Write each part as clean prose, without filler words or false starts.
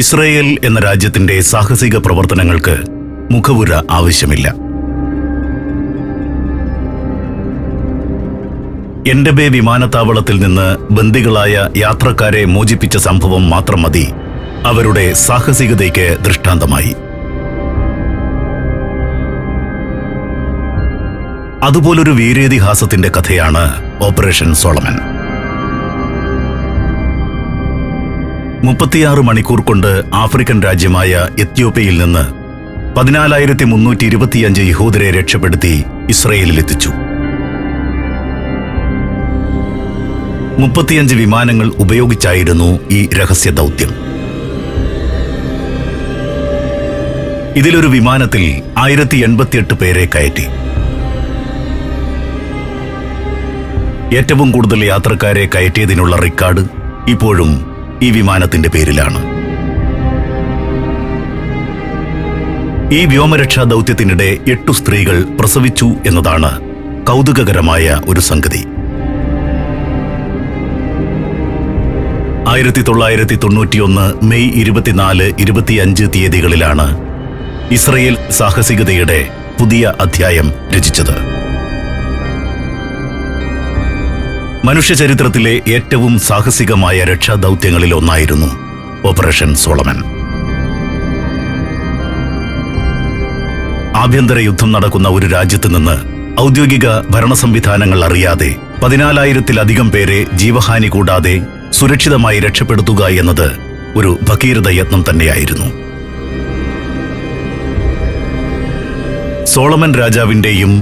Israel എന്ന രാജ്യത്തിന്റെ സാഹസിക പ്രവർത്തനങ്ങൾക്ക് മുഖവുര ആവശ്യമില്ല. എൻഡബെ വിമാനത്താവളത്തിൽ നിന്ന് ബന്ദികളായ യാത്രക്കാരെ മോചിപ്പിച്ച സംഭവം മാത്രം മതി അവരുടെ സാഹസികതയ്ക്ക് ദൃഷ്ടാന്തമായി. അതുപോലൊരു വീരേതിഹാസത്തിന്റെ കഥയാണ് ഓപ്പറേഷൻ സോളമൻ. 36 മണിക്കൂർ കൊണ്ട് ആഫ്രിക്കൻ രാജ്യമായ എത്യോപ്യയിൽ നിന്ന് 14,325 യഹൂദരെ രക്ഷപ്പെടുത്തി ഇസ്രയേലിലെത്തിച്ചു. 35 വിമാനങ്ങൾ ഉപയോഗിച്ചായിരുന്നു ഈ രഹസ്യ ദൗത്യം. ഇതിലൊരു വിമാനത്തിൽ 1088 പേരെ കയറ്റി. ഏറ്റവും കൂടുതൽ യാത്രക്കാരെ കയറ്റിയതിനുള്ള റെക്കോർഡ് ഇപ്പോഴും ഈ വിമാനത്തിന്റെ പേരിലാണ്. ഈ വ്യോമരക്ഷാ ദൗത്യത്തിനിടെ 8 സ്ത്രീകൾ പ്രസവിച്ചു എന്നതാണ് കൗതുകകരമായ ഒരു സംഗതി. 1991 മെയ് 24, 25 തീയതികളിലാണ് ഇസ്രയേൽ സാഹസികതയുടെ പുതിയ അധ്യായം രചിച്ചത്. മനുഷ്യചരിത്രത്തിലെ ഏറ്റവും സാഹസികമായ രക്ഷാദൗത്യങ്ങളിൽ ഒന്നായിരുന്നു ഓപ്പറേഷൻ സോളമൻ. ആഭ്യന്തര യുദ്ധം നടക്കുന്ന ഒരു രാജ്യത്ത് നിന്ന് ഔദ്യോഗിക ഭരണ സംവിധാനങ്ങൾ അറിയാതെ 14,000-ലധികം പേരെ ജീവഹാനി കൂടാതെ സുരക്ഷിതമായി രക്ഷപ്പെടുത്തുക എന്നത് ഒരു ഭഗീരഥ യത്നം തന്നെയായിരുന്നു. സോളമൻ രാജാവിന്റെയും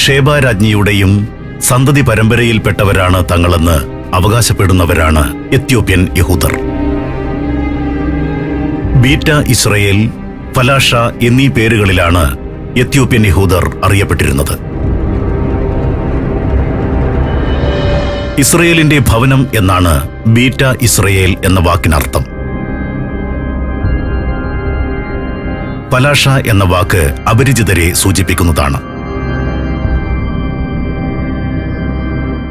ഷേബ രാജ്ഞിയുടെയും സന്തതി പരമ്പരയിൽപ്പെട്ടവരാണ് തങ്ങളെന്ന് അവകാശപ്പെടുന്നവരാണ് എത്യോപ്യൻ യഹൂദർ. ബീറ്റ ഇസ്രയേൽ, ഫലാഷ എന്നീ പേരുകളിലാണ് എത്യോപ്യൻ യഹൂദർ അറിയപ്പെട്ടിരുന്നത്. ഇസ്രയേലിന്റെ ഭവനം എന്നാണ് ബീറ്റ ഇസ്രയേൽ എന്ന വാക്കിനർത്ഥം. ഫലാഷ എന്ന വാക്ക് അപരിചിതരെ സൂചിപ്പിക്കുന്നതാണ്.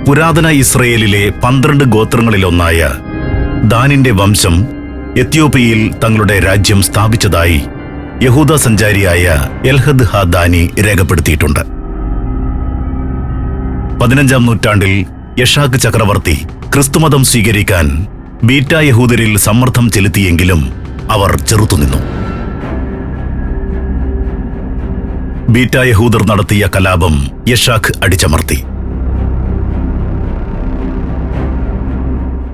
പുരാതന ഇസ്രയേലിലെ 12 ഗോത്രങ്ങളിലൊന്നായ ദാനിന്റെ വംശം എത്യോപ്യയിൽ തങ്ങളുടെ രാജ്യം സ്ഥാപിച്ചതായി യഹൂദ സഞ്ചാരിയായ എൽഹദ് ഹാ ദാനി രേഖപ്പെടുത്തിയിട്ടുണ്ട്. 15-ാം നൂറ്റാണ്ടിൽ യഷാക്ക് ചക്രവർത്തി ക്രിസ്തുമതം സ്വീകരിക്കാൻ ബീറ്റ യഹൂദരിൽ സമ്മർദ്ദം ചെലുത്തിയെങ്കിലും അവർ ചെറുത്തുനിന്നു. ബീറ്റ യഹൂദർ നടത്തിയ കലാപം യഷാക്ക് അടിച്ചമർത്തി.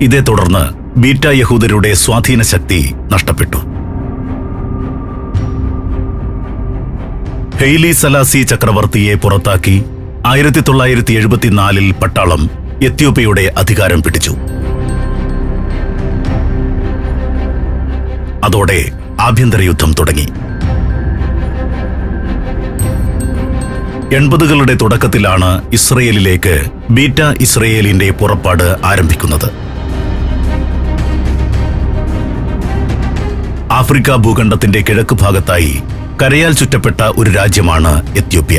ഇതേ തുടർന്ന് ബീറ്റ യഹൂദരുടെ സ്വാധീന ശക്തി നഷ്ടപ്പെട്ടു. ഹെയ്ലി സലാസി ചക്രവർത്തിയെ പുറത്താക്കി 1974 പട്ടാളം എത്യോപ്യയുടെ അധികാരം പിടിച്ചു. അതോടെ ആഭ്യന്തര യുദ്ധം തുടങ്ങി. 80കളുടെ തുടക്കത്തിലാണ് ഇസ്രയേലിലേക്ക് ബീറ്റ ഇസ്രയേലിന്റെ പുറപ്പാട് ആരംഭിക്കുന്നത്. ആഫ്രിക്ക ഭൂഖണ്ഡത്തിന്റെ കിഴക്ക് ഭാഗത്തായി കരയാൽ ചുറ്റപ്പെട്ട ഒരു രാജ്യമാണ് എത്യോപ്യ.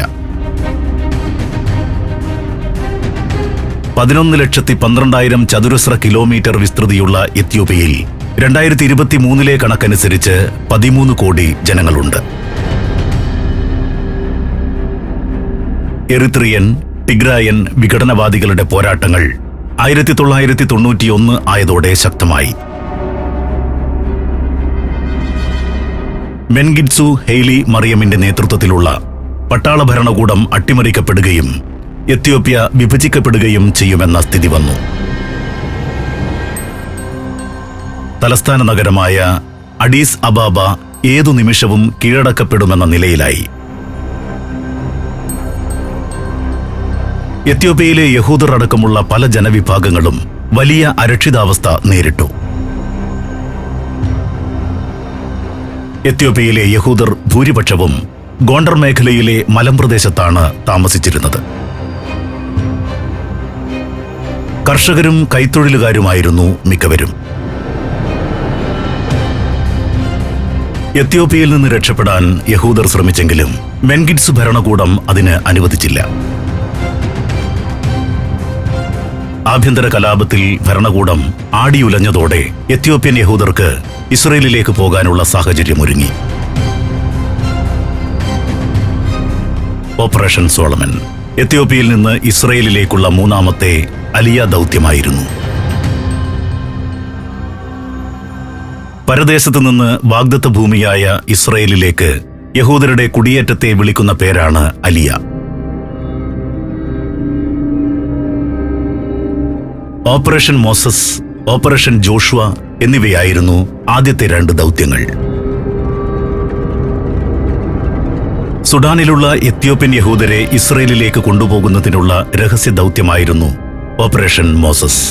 11,12,000 ചതുരശ്ര കിലോമീറ്റർ വിസ്തൃതിയുള്ള എത്യോപ്യയിൽ 2023 കണക്കനുസരിച്ച് 13 കോടി ജനങ്ങളുണ്ട്. എറിത്രിയൻ, ടിഗ്രായൻ വിഘടനവാദികളുടെ പോരാട്ടങ്ങൾ 1991 ആയതോടെ ശക്തമായി. മെൻഗിറ്റ്സു ഹെയ്ലി മറിയമിന്റെ നേതൃത്വത്തിലുള്ള പട്ടാള ഭരണകൂടം അട്ടിമറിക്കപ്പെടുകയും എത്യോപ്യ വിഭജിക്കപ്പെടുകയും ചെയ്യുമെന്ന സ്ഥിതി വന്നു. തലസ്ഥാന നഗരമായ അഡീസ് അബാബ ഏതു നിമിഷവും കീഴടക്കപ്പെടുമെന്ന നിലയിലായി. എത്യോപ്യയിലെ യഹൂദർ അടക്കമുള്ള പല ജനവിഭാഗങ്ങളും വലിയ അരക്ഷിതാവസ്ഥ നേരിട്ടു. എത്യോപ്യയിലെ യഹൂദർ ഭൂരിപക്ഷവും ഗോണ്ടർ മേഖലയിലെ മലമ്പ്രദേശത്താണ് താമസിച്ചിരുന്നത്. കർഷകരും കൈത്തൊഴിലുകാരുമായിരുന്നു മിക്കവരും. എത്യോപ്യയിൽ നിന്ന് രക്ഷപ്പെടാൻ യഹൂദർ ശ്രമിച്ചെങ്കിലും മെൻഗിറ്റ്സ് ഭരണകൂടം അതിന് അനുവദിച്ചില്ല. ആഭ്യന്തര കലാപത്തിൽ ഭരണകൂടം ആടിയുലഞ്ഞതോടെ എത്യോപ്യൻ യഹൂദർക്ക് ഇസ്രയേലിലേക്ക് പോകാനുള്ള സാഹചര്യമൊരുങ്ങി. ഓപ്പറേഷൻ സോളമൻ എത്യോപ്യയിൽ നിന്ന് ഇസ്രയേലിലേക്കുള്ള മൂന്നാമത്തെ അലിയ ദൗത്യമായിരുന്നു. പരദേശത്ത് നിന്ന് വാഗ്ദത്ത ഭൂമിയായ ഇസ്രയേലിലേക്ക് യഹൂദരുടെ കുടിയേറ്റത്തെ വിളിക്കുന്ന പേരാണ് അലിയ. ഓപ്പറേഷൻ മോസസ്, ഓപ്പറേഷൻ ജോഷുവ എന്നിവയായിരുന്നു ആദ്യത്തെ 2 ദൗത്യങ്ങൾ. സുഡാനിലുള്ള എത്യോപ്യൻ യഹൂദരെ ഇസ്രയേലിലേക്ക് കൊണ്ടുപോകുന്നതിനുള്ള രഹസ്യ ദൗത്യമായിരുന്നു ഓപ്പറേഷൻ മോസസ്.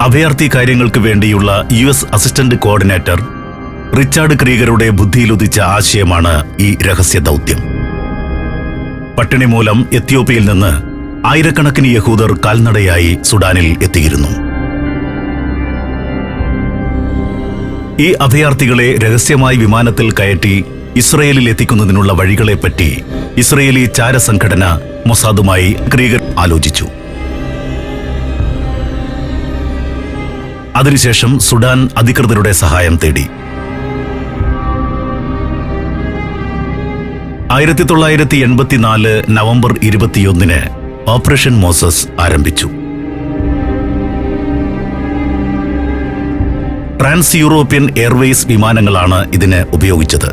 അഭയാർത്ഥി കാര്യങ്ങൾക്ക് വേണ്ടിയുള്ള US അസിസ്റ്റന്റ് കോർഡിനേറ്റർ റിച്ചാർഡ് ക്രീഗറുടെ ബുദ്ധിയിലുദിച്ച ആശയമാണ് ഈ രഹസ്യ ദൗത്യം. പട്ടിണി മൂലം എത്യോപ്യയിൽ നിന്ന് ആയിരക്കണക്കിന് യഹൂദർ കാൽനടയായി സുഡാനിൽ എത്തിയിരുന്നു. ഈ അഭയാർത്ഥികളെ രഹസ്യമായി വിമാനത്തിൽ കയറ്റി ഇസ്രയേലിൽ എത്തിക്കുന്നതിനുള്ള വഴികളെപ്പറ്റി ഇസ്രയേലി ചാരസംഘടന മൊസാദുമായി ക്രീഗർ ആലോചിച്ചു. അതിനുശേഷം സുഡാൻ അധികൃതരുടെ സഹായം തേടി. 1984 നവംബർ 21 ഓപ്പറേഷൻ മോസസ് ആരംഭിച്ചു. ട്രാൻസ് യൂറോപ്യൻ എയർവേസ് വിമാനങ്ങളാണ് ഇതിന് ഉപയോഗിച്ചത്.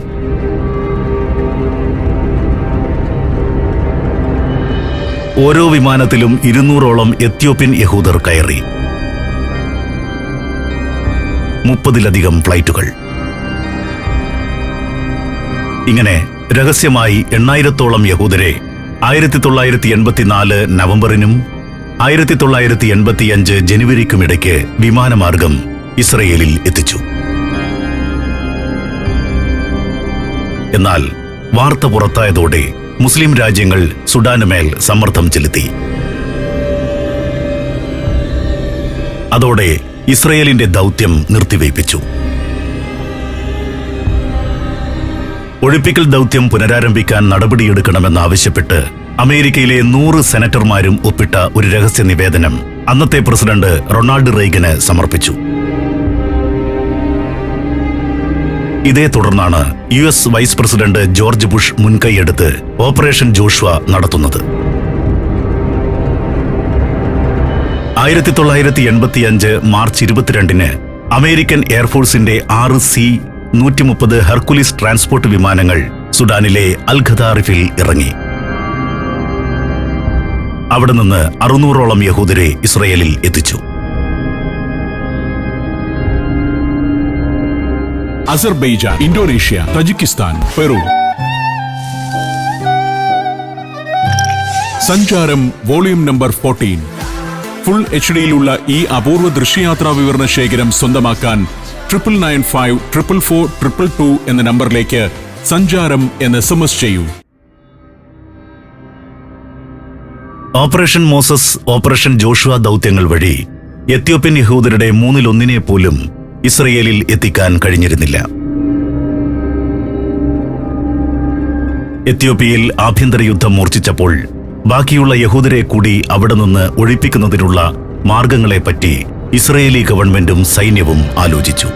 ഓരോ വിമാനത്തിലും 200ഓളം എത്യോപ്യൻ യഹൂദർ കയറി. 30ലധികം ഫ്ലൈറ്റുകൾ. ഇങ്ങനെ രഹസ്യമായി 8000ഓളം യഹൂദരെ 1984 നവംബറിനും 1985 ജനുവരിക്കുമിടയ്ക്ക് വിമാനമാർഗം ഇസ്രയേലിൽ എത്തിച്ചു. എന്നാൽ വാർത്ത പുറത്തായതോടെ മുസ്ലിം രാജ്യങ്ങൾ സുഡാനുമേൽ സമ്മർദ്ദം ചെലുത്തി. അതോടെ ഇസ്രയേലിന്റെ ദൗത്യം നിർത്തിവയ്പ്പിച്ചു. ഒഴിപ്പിക്കൽ ദൗത്യം പുനരാരംഭിക്കാൻ നടപടിയെടുക്കണമെന്നാവശ്യപ്പെട്ട് അമേരിക്കയിലെ 100 സെനറ്റർമാരും ഒപ്പിട്ട ഒരു രഹസ്യ നിവേദനം അന്നത്തെ പ്രസിഡന്റ് റൊണാൾഡ് റെയ്ഗന് സമർപ്പിച്ചു. ഇതേ തുടർന്നാണ് US vice president George Bush മുൻകൈയെടുത്ത് ഓപ്പറേഷൻ ജോഷുവ നടത്തുന്നത്. 1985 മാർച്ച് 22 അമേരിക്കൻ എയർഫോഴ്സിന്റെ 6 C-130 ഹെർക്കുലിസ് ട്രാൻസ്പോർട്ട് വിമാനങ്ങൾ സുഡാനിലെ അൽ ഖദാറിഫിൽ ഇറങ്ങി. അവിടെ നിന്ന് 600ഓളം യഹൂദരെ ഇസ്രയേലിൽ എത്തിച്ചു. Azerbaijan, Indonesia, Tajikistan, Peru. സഞ്ചാരം വോളിയം നമ്പർ 14. ഫുൾ HDയിലുള്ള ഈ അപൂർവ ദൃശ്യയാത്രാ വിവരണ ശേഖരം സ്വന്തമാക്കാൻ 99544422 എന്ന നമ്പറിലേക്ക് സഞ്ചാരം എന്ന് SMS ചെയ്യൂ. ഓപ്പറേഷൻ മോസസ്, ഓപ്പറേഷൻ ജോഷുവ ദൗത്യങ്ങൾ വഴി എത്യോപ്യൻ യഹൂദരുടെ 1/3 പോലും ഇസ്രയേലിൽ എത്തിക്കാൻ കഴിഞ്ഞിരുന്നില്ല. എത്യോപ്യയിൽ ആഭ്യന്തര യുദ്ധം മൂർച്ഛിച്ചപ്പോൾ ബാക്കിയുള്ള യഹൂദരെ കൂടി അവിടെ നിന്ന് ഒഴിപ്പിക്കുന്നതിനുള്ള മാർഗങ്ങളെപ്പറ്റി ഇസ്രയേലി ഗവൺമെന്റും സൈന്യവും ആലോചിച്ചു.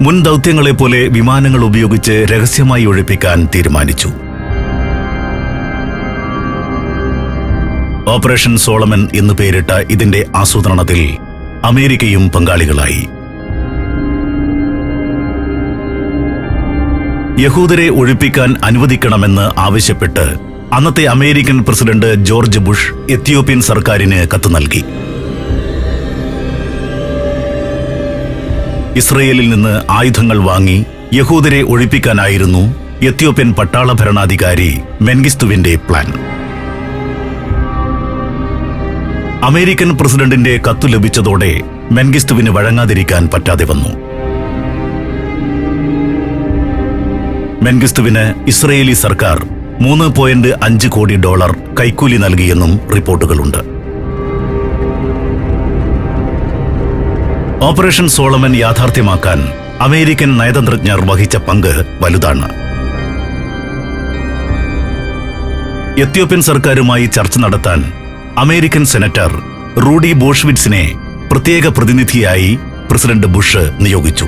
മുൻ ദൗത്യങ്ങളെപ്പോലെ വിമാനങ്ങൾ ഉപയോഗിച്ച് രഹസ്യമായി ഒഴിപ്പിക്കാൻ തീരുമാനിച്ചു. ഓപ്പറേഷൻ സോളമൻ എന്നു പേരിട്ട ഇതിന്റെ ആസൂത്രണത്തിൽ അമേരിക്കയും പങ്കാളികളായി. യഹൂദരെ ഒഴിപ്പിക്കാൻ അനുവദിക്കണമെന്ന് ആവശ്യപ്പെട്ട് അന്നത്തെ American president George Bush Ethiopian സർക്കാരിന് കത്ത് നൽകി. ഇസ്രയേലിൽ നിന്ന് ആയുധങ്ങൾ വാങ്ങി യഹൂദരെ ഒഴിപ്പിക്കാനായിരുന്നു എത്യോപ്യൻ പട്ടാള ഭരണാധികാരി മെൻഗിസ്തുവിന്റെ പ്ലാൻ. അമേരിക്കൻ പ്രസിഡന്റിന്റെ കത്തു ലഭിച്ചതോടെ മെൻഗിസ്തുവിന് വഴങ്ങാതിരിക്കാൻ പറ്റാതെ വന്നു. മെൻഗിസ്തുവിന് ഇസ്രയേലി സർക്കാർ $3.5 കോടി കൈക്കൂലി നൽകിയെന്നും റിപ്പോർട്ടുകളുണ്ട്. ഓപ്പറേഷൻ സോളമൻ യാഥാർത്ഥ്യമാക്കാൻ അമേരിക്കൻ നയതന്ത്രജ്ഞർ വഹിച്ച പങ്ക് വലുതാണ്. എത്യോപ്യൻ സർക്കാരുമായി ചർച്ച നടത്താൻ അമേരിക്കൻ സെനറ്റർ റൂഡി ബോഷ്വിറ്റ്സിനെ പ്രത്യേക പ്രതിനിധിയായി പ്രസിഡന്റ് ബുഷ് നിയോഗിച്ചു.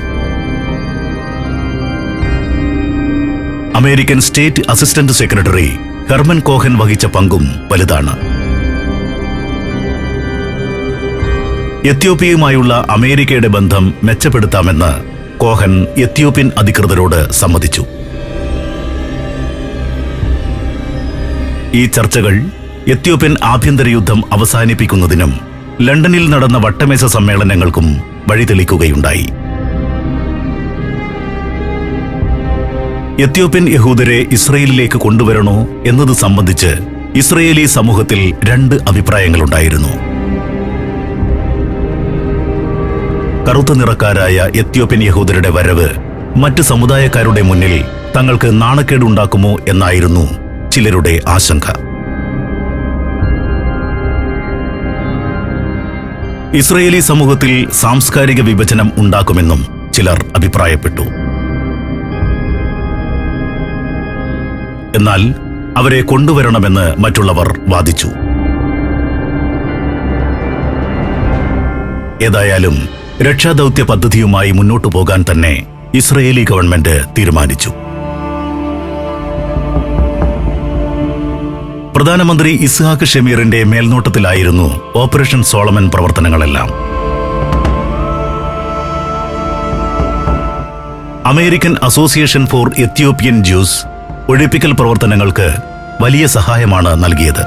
American state assistant secretary Herman Cohen വഹിച്ച പങ്കും വലുതാണ്. എത്യോപ്യയുമായുള്ള അമേരിക്കയുടെ ബന്ധം മെച്ചപ്പെടുത്താമെന്ന് കോഹൻ എത്യോപ്യൻ അധികൃതരോട് സമ്മതിച്ചു. ഈ ചർച്ചകൾ എത്യോപ്യൻ ആഭ്യന്തര യുദ്ധം അവസാനിപ്പിക്കുന്നതിനും ലണ്ടനിൽ നടന്ന വട്ടമേശ സമ്മേളനങ്ങൾക്കും വഴിതെളിക്കുകയുണ്ടായി. എത്യോപ്യൻ യഹൂദരെ ഇസ്രയേലിലേക്ക് കൊണ്ടുവരണോ എന്നത് സംബന്ധിച്ച് ഇസ്രയേലി സമൂഹത്തിൽ രണ്ട് അഭിപ്രായങ്ങളുണ്ടായിരുന്നു. കറുത്ത നിറക്കാരായ എത്യോപ്യൻ യഹൂദരുടെ വരവ് മറ്റ് സമുദായക്കാരുടെ മുന്നിൽ തങ്ങൾക്ക് നാണക്കേടുണ്ടാക്കുമോ എന്നായിരുന്നു ചിലരുടെ ആശങ്ക. ഇസ്രയേലി സമൂഹത്തിൽ സാംസ്കാരിക വിഭജനം ഉണ്ടാക്കുമെന്നും ചിലർ അഭിപ്രായപ്പെട്ടു. എന്നാൽ അവരെ കൊണ്ടുവരണമെന്ന് മറ്റുള്ളവർ വാദിച്ചു. ഏതായാലും രക്ഷാദൗത്യ പദ്ധതിയുമായി മുന്നോട്ടു പോകാൻ തന്നെ ഇസ്രയേലി ഗവൺമെന്റ് തീരുമാനിച്ചു. പ്രധാനമന്ത്രി ഇസ്ഹാക്ക് ഷെമീറിന്റെ മേൽനോട്ടത്തിലായിരുന്നു ഓപ്പറേഷൻ സോളമൻ പ്രവർത്തനങ്ങളെല്ലാം. American association for Ethiopian juice ഒഴിപ്പിക്കൽ പ്രവർത്തനങ്ങൾക്ക് വലിയ സഹായമാണ് നൽകിയത്.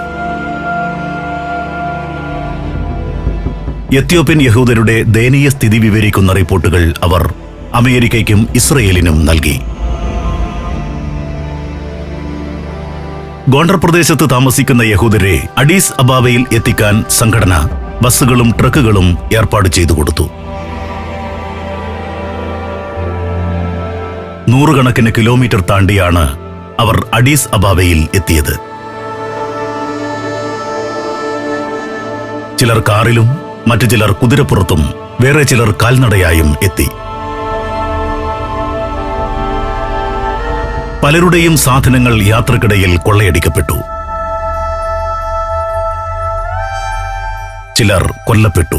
എത്യോപ്യൻ യഹൂദരുടെ ദയനീയ സ്ഥിതി വിവരിക്കുന്ന റിപ്പോർട്ടുകൾ അവർ അമേരിക്കയ്ക്കും ഇസ്രയേലിനും നൽകി. ഗോണ്ടർ പ്രദേശത്ത് താമസിക്കുന്ന യഹൂദരെ അഡീസ് അബാബയിൽ എത്തിക്കാൻ സംഘടന ബസ്സുകളും ട്രക്കുകളും ഏർപ്പാട് ചെയ്തു കൊടുത്തു. 100 കണക്കിന് കിലോമീറ്റർ താണ്ടിയാണ് അവർ അഡീസ് അബാബയിൽ എത്തിയത്. ചിലർ കാറിലും മറ്റു ചിലർ കുതിരപ്പുറത്തും വേറെ ചിലർ കാൽനടയായും എത്തി. പലരുടെയും സാധനങ്ങൾ യാത്രക്കിടയിൽ കൊള്ളയടിക്കപ്പെട്ടു. ചിലർ കൊല്ലപ്പെട്ടു.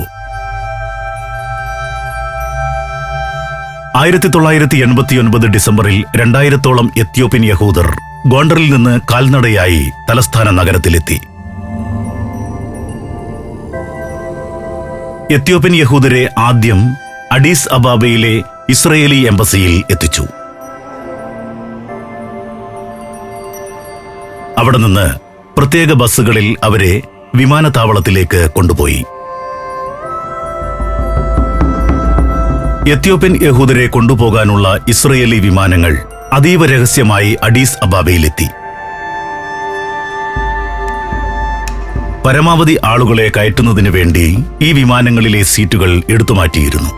1989 ഡിസംബറിൽ 2000-ഓളം എത്യോപ്യൻ യഹൂദർ ഗോണ്ടറിൽ നിന്ന് കാൽനടയായി തലസ്ഥാന നഗരത്തിലെത്തി. എത്യോപ്യൻ യഹൂദരെ ആദ്യം അഡീസ് അബാബയിലെ ഇസ്രയേലി എംബസിയിൽ എത്തിച്ചു. അവിടെ നിന്ന് പ്രത്യേക ബസ്സുകളിൽ അവരെ വിമാനത്താവളത്തിലേക്ക് കൊണ്ടുപോയി. എത്യോപ്യൻ യഹൂദരെ കൊണ്ടുപോകാനുള്ള ഇസ്രയേലി വിമാനങ്ങൾ അതീവ രഹസ്യമായി അഡീസ് അബാബയിലെത്തി. പരമാവധി ആളുകളെ കയറ്റുന്നതിനു വേണ്ടി ഈ വിമാനങ്ങളിലെ സീറ്റുകൾ എടുത്തുമാറ്റിയിരുന്നു.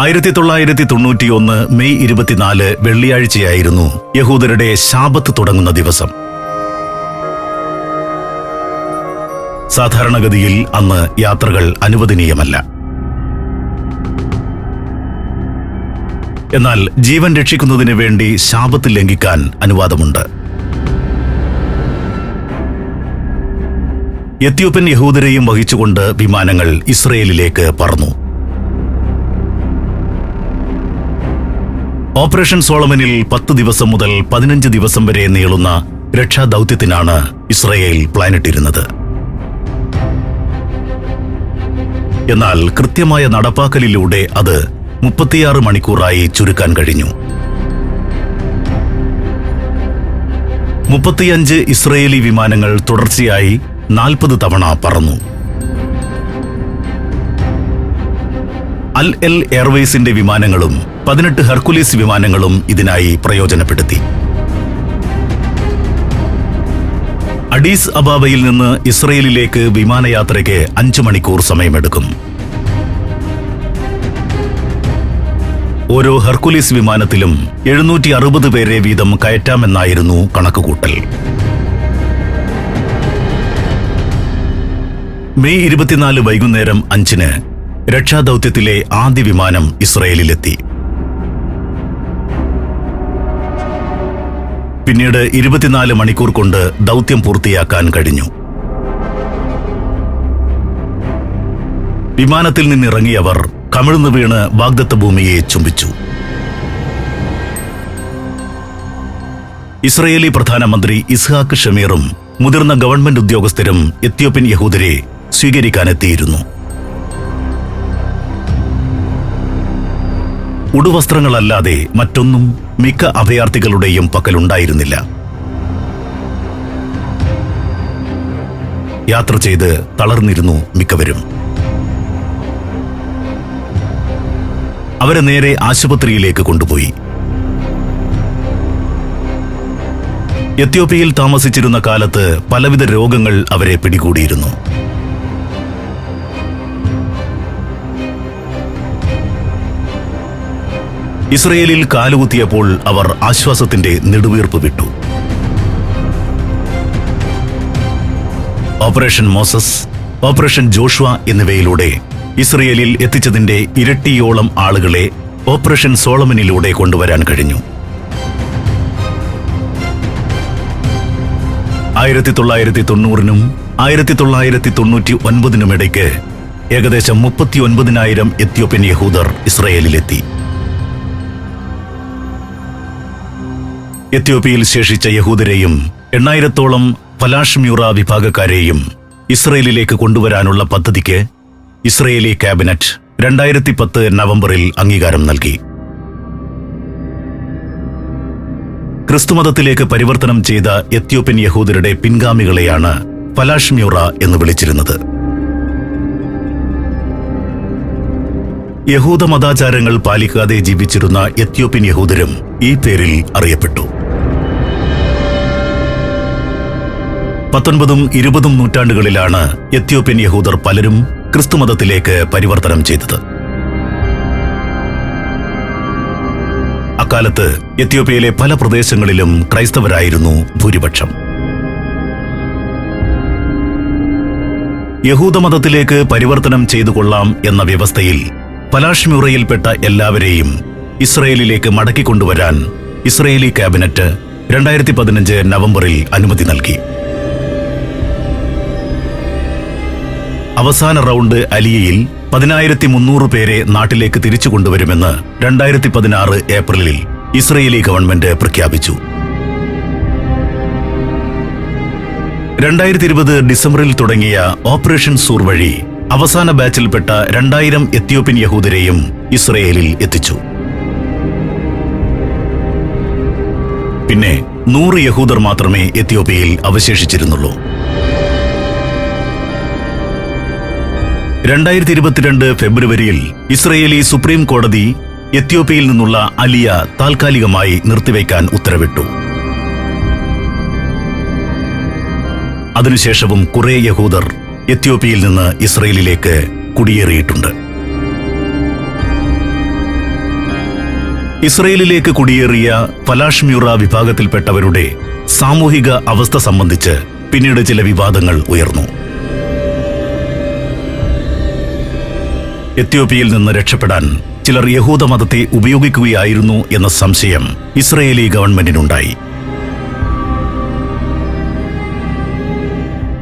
1991 മെയ് 24 വെള്ളിയാഴ്ചയായിരുന്നു യഹൂദരുടെ ശാബത്ത് തുടങ്ങുന്ന ദിവസം. സാധാരണഗതിയിൽ അന്ന് യാത്രകൾ അനുവദനീയമല്ല. എന്നാൽ ജീവൻ രക്ഷിക്കുന്നതിന് വേണ്ടി ശാബത്ത് ലംഘിക്കാൻ അനുവാദമുണ്ട്. എത്യോപ്യൻ യഹൂദരെയും വഹിച്ചുകൊണ്ട് വിമാനങ്ങൾ ഇസ്രയേലിലേക്ക് പറന്നു. ഓപ്പറേഷൻ സോളമനിൽ 10 ദിവസം മുതൽ 15 ദിവസം വരെ നീളുന്ന രക്ഷാദൗത്യത്തിനാണ് ഇസ്രയേൽ പ്ലാനിട്ടിരുന്നത്. എന്നാൽ കൃത്യമായ നടപ്പാക്കലിലൂടെ അത് 36 മണിക്കൂറായി ചുരുക്കാൻ കഴിഞ്ഞു. 35 ഇസ്രയേലി വിമാനങ്ങൾ തുടർച്ചയായി 40 തവണ പറന്നു. അൽ എൽ എയർവേസിന്റെ വിമാനങ്ങളും 18 ഹെർക്കുലീസ് വിമാനങ്ങളും ഇതിനായി പ്രയോജനപ്പെടുത്തി. അഡീസ് അബാബയിൽ നിന്ന് ഇസ്രയേലിലേക്ക് വിമാനയാത്രയ്ക്ക് 5 മണിക്കൂർ സമയമെടുക്കും. ഓരോ ഹെർക്കുലീസ് വിമാനത്തിലും 760 പേരെ വീതം കയറ്റാമെന്നായിരുന്നു കണക്കുകൂട്ടൽ. മെയ് 24 വൈകുന്നേരം 5-ന് രക്ഷാദൗത്യത്തിലെ ആദ്യ വിമാനം ഇസ്രയേലിലെത്തി. പിന്നീട് 24 മണിക്കൂർ കൊണ്ട് ദൗത്യം പൂർത്തിയാക്കാൻ കഴിഞ്ഞു. വിമാനത്തിൽ നിന്നിറങ്ങിയവർ കമിഴ്ന്നു വീണ് വാഗ്ദത്ത ഭൂമിയെ ചുംബിച്ചു. ഇസ്രയേലി പ്രധാനമന്ത്രി ഇസ്ഹാക്ക് ഷമീറും മുതിർന്ന ഗവൺമെന്റ് ഉദ്യോഗസ്ഥരും എത്യോപ്യൻ യഹൂദരെ സ്വീകരിക്കാനെത്തിയിരുന്നു. ഉടുവസ്ത്രങ്ങളല്ലാതെ മറ്റൊന്നും മിക്ക അഭയാർത്ഥികളുടെയും പക്കലുണ്ടായിരുന്നില്ല. യാത്ര ചെയ്ത് തളർന്നിരുന്നു മിക്കവരും. അവരെ നേരെ ആശുപത്രിയിലേക്ക് കൊണ്ടുപോയി. എത്യോപ്യയിൽ താമസിച്ചിരുന്ന കാലത്ത് പലവിധ രോഗങ്ങൾ അവരെ പിടികൂടിയിരുന്നു. ഇസ്രയേലിൽ കാലുകുത്തിയപ്പോൾ അവർ ആശ്വാസത്തിന്റെ നെടുവീർപ്പ് വിട്ടു. ഓപ്പറേഷൻ മോസസ്, ഓപ്പറേഷൻ ജോഷുവ എന്നിവയിലൂടെ ഇസ്രയേലിൽ എത്തിച്ചതിന്റെ ഇരട്ടിയോളം ആളുകളെ ഓപ്പറേഷൻ സോളമനിലൂടെ കൊണ്ടുവരാൻ കഴിഞ്ഞു. 1990-നും 1999-നും ഇടയ്ക്ക് ഏകദേശം 39,000 എത്യോപ്യൻ യഹൂദർ ഇസ്രയേലിലെത്തി. എത്യോപ്യയിൽ ശേഷിച്ച യഹൂദരെയും 8,000-ഓളം ഫലാഷ്മ്യൂറ വിഭാഗക്കാരെയും ഇസ്രയേലിലേക്ക് കൊണ്ടുവരാനുള്ള പദ്ധതിക്ക് ഇസ്രയേലി ക്യാബിനറ്റ് 2010 നവംബറിൽ അംഗീകാരം നൽകി. ക്രിസ്തുമതത്തിലേക്ക് പരിവർത്തനം ചെയ്ത എത്യോപ്യൻ യഹൂദരുടെ പിൻഗാമികളെയാണ് ഫലാഷ്മ്യൂറ എന്ന് വിളിച്ചിരുന്നത്. യഹൂദ മതാചാരങ്ങൾ പാലിക്കാതെ ജീവിച്ചിരുന്ന എത്യോപ്യൻ യഹൂദരും ഈ പേരിൽ അറിയപ്പെട്ടു. 19ഉം 20ഉം നൂറ്റാണ്ടുകളിലാണ് എത്യോപ്യൻ യഹൂദർ പലരും ക്രിസ്തുമതത്തിലേക്ക് പരിവർത്തനം ചെയ്തത്. അക്കാലത്ത് എത്യോപ്യയിലെ പല പ്രദേശങ്ങളിലും ക്രൈസ്തവരായിരുന്നു ഭൂരിപക്ഷം. യഹൂദമതത്തിലേക്ക് പരിവർത്തനം ചെയ്തു കൊള്ളാം എന്ന വ്യവസ്ഥയിൽ ഫലാഷ്മ്യൂറയിൽപ്പെട്ട എല്ലാവരെയും ഇസ്രയേലിലേക്ക് മടക്കിക്കൊണ്ടുവരാൻ ഇസ്രയേലി ക്യാബിനറ്റ് 2015 നവംബറിൽ അനുമതി നൽകി. അവസാന റൗണ്ട് അലിയയിൽ 10,300 പേരെ നാട്ടിലേക്ക് തിരിച്ചു കൊണ്ടുവരുമെന്ന് 2016 ഏപ്രിലിൽ ഇസ്രയേലി ഗവൺമെന്റ് പ്രഖ്യാപിച്ചു. 2020 ഡിസംബറിൽ തുടങ്ങിയ ഓപ്പറേഷൻ സൂർ വഴി അവസാന ബാച്ചിൽപ്പെട്ട 2000 എത്യോപ്യൻ യഹൂദരെയും ഇസ്രയേലിൽ എത്തിച്ചു. പിന്നെ 100 യഹൂദർ മാത്രമേ എത്യോപ്യയിൽ അവശേഷിച്ചിരുന്നുള്ളൂ. 2022 ഫെബ്രുവരിയിൽ ഇസ്രയേലി സുപ്രീം കോടതി എത്യോപ്യയിൽ നിന്നുള്ള അലിയ താൽക്കാലികമായി നിർത്തിവെക്കാൻ ഉത്തരവിട്ടു. അതിനുശേഷവും കുറെ യഹൂദർ എത്യോപ്യയിൽ നിന്ന് ഇസ്രയേലിലേക്ക് കുടിയേറിയിട്ടുണ്ട്. ഇസ്രയേലിലേക്ക് കുടിയേറിയ ഫലാഷ്മ്യൂറ വിഭാഗത്തിൽപ്പെട്ടവരുടെ സാമൂഹിക അവസ്ഥ സംബന്ധിച്ച് പിന്നീട് ചില വിവാദങ്ങൾ ഉയർന്നു. എത്യോപ്യയിൽ നിന്ന് രക്ഷപ്പെടാൻ ചിലർ യഹൂദ മതത്തെ ഉപയോഗിക്കുകയായിരുന്നു എന്ന സംശയം ഇസ്രയേലി ഗവൺമെന്റിനുണ്ടായി.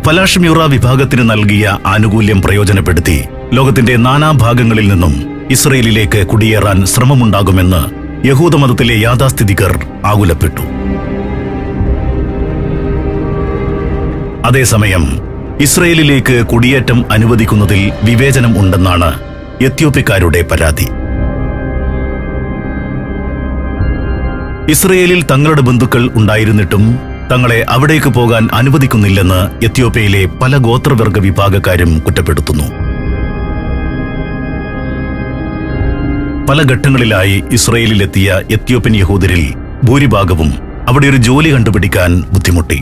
ഫലാഷ്മ്യൂറ വിഭാഗത്തിന് നൽകിയ ആനുകൂല്യം പ്രയോജനപ്പെടുത്തി ലോകത്തിന്റെ നാനാഭാഗങ്ങളിൽ നിന്നും ഇസ്രയേലിലേക്ക് കുടിയേറാൻ ശ്രമമുണ്ടാകുമെന്ന് യഹൂദമതത്തിലെ യാഥാസ്ഥിതികർ ആകുലപ്പെട്ടു. അതേസമയം ഇസ്രയേലിലേക്ക് കുടിയേറ്റം അനുവദിക്കുന്നതിൽ വിവേചനം ഉണ്ടെന്നാണ് എത്യോപ്യക്കാരുടെ പരാതി. ഇസ്രയേലിൽ തങ്ങളുടെ ബന്ധുക്കൾ ഉണ്ടായിരുന്നിട്ടും തങ്ങളെ അവിടേക്ക് പോകാൻ അനുവദിക്കുന്നില്ലെന്ന് എത്യോപ്യയിലെ പല ഗോത്രവർഗ വിഭാഗക്കാരും കുറ്റപ്പെടുത്തുന്നു. പല ഘട്ടങ്ങളിലായി ഇസ്രയേലിലെത്തിയ എത്യോപ്യൻ യഹൂദരിൽ ഭൂരിഭാഗവും അവിടെ ഒരു ജോലി കണ്ടുപിടിക്കാൻ ബുദ്ധിമുട്ടി.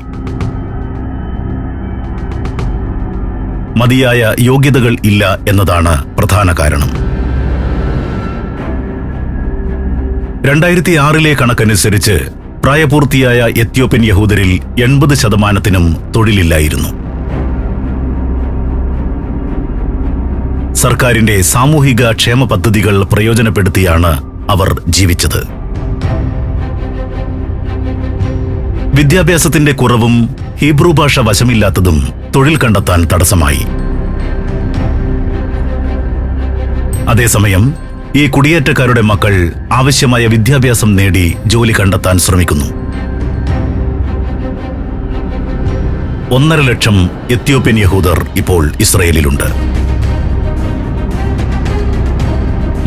മതിയായ യോഗ്യതകൾ ഇല്ല എന്നതാണ് പ്രധാന കാരണം. 2006 കണക്കനുസരിച്ച് പ്രായപൂർത്തിയായ എത്യോപ്യൻ യഹൂദരിൽ 80% തൊഴിലില്ലായിരുന്നു. സർക്കാരിന്റെ സാമൂഹിക ക്ഷേമ പദ്ധതികൾ പ്രയോജനപ്പെടുത്തിയാണ് അവർ ജീവിച്ചത്. വിദ്യാഭ്യാസത്തിന്റെ കുറവും ഹീബ്രു ഭാഷ വശമില്ലാത്തതും തൊഴിൽ കണ്ടെത്താൻ തടസ്സമായി. അതേസമയം ഈ കുടിയേറ്റക്കാരുടെ മക്കൾ ആവശ്യമായ വിദ്യാഭ്യാസം നേടി ജോലി കണ്ടെത്താൻ ശ്രമിക്കുന്നു. 1.5 ലക്ഷം എത്യോപ്യൻ യഹൂദർ ഇപ്പോൾ ഇസ്രയേലിലുണ്ട്.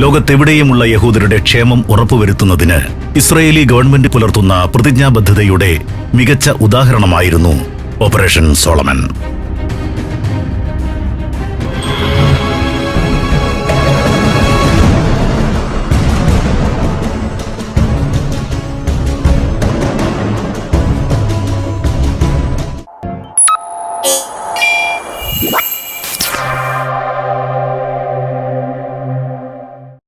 ലോകത്തെവിടെയുമുള്ള യഹൂദരുടെ ക്ഷേമം ഉറപ്പുവരുത്തുന്നതിന് ഇസ്രയേലി ഗവൺമെന്റ് പുലർത്തുന്ന പ്രതിജ്ഞാബദ്ധതയുടെ മികച്ച ഉദാഹരണമായിരുന്നു ഓപ്പറേഷൻ സോളമൻ.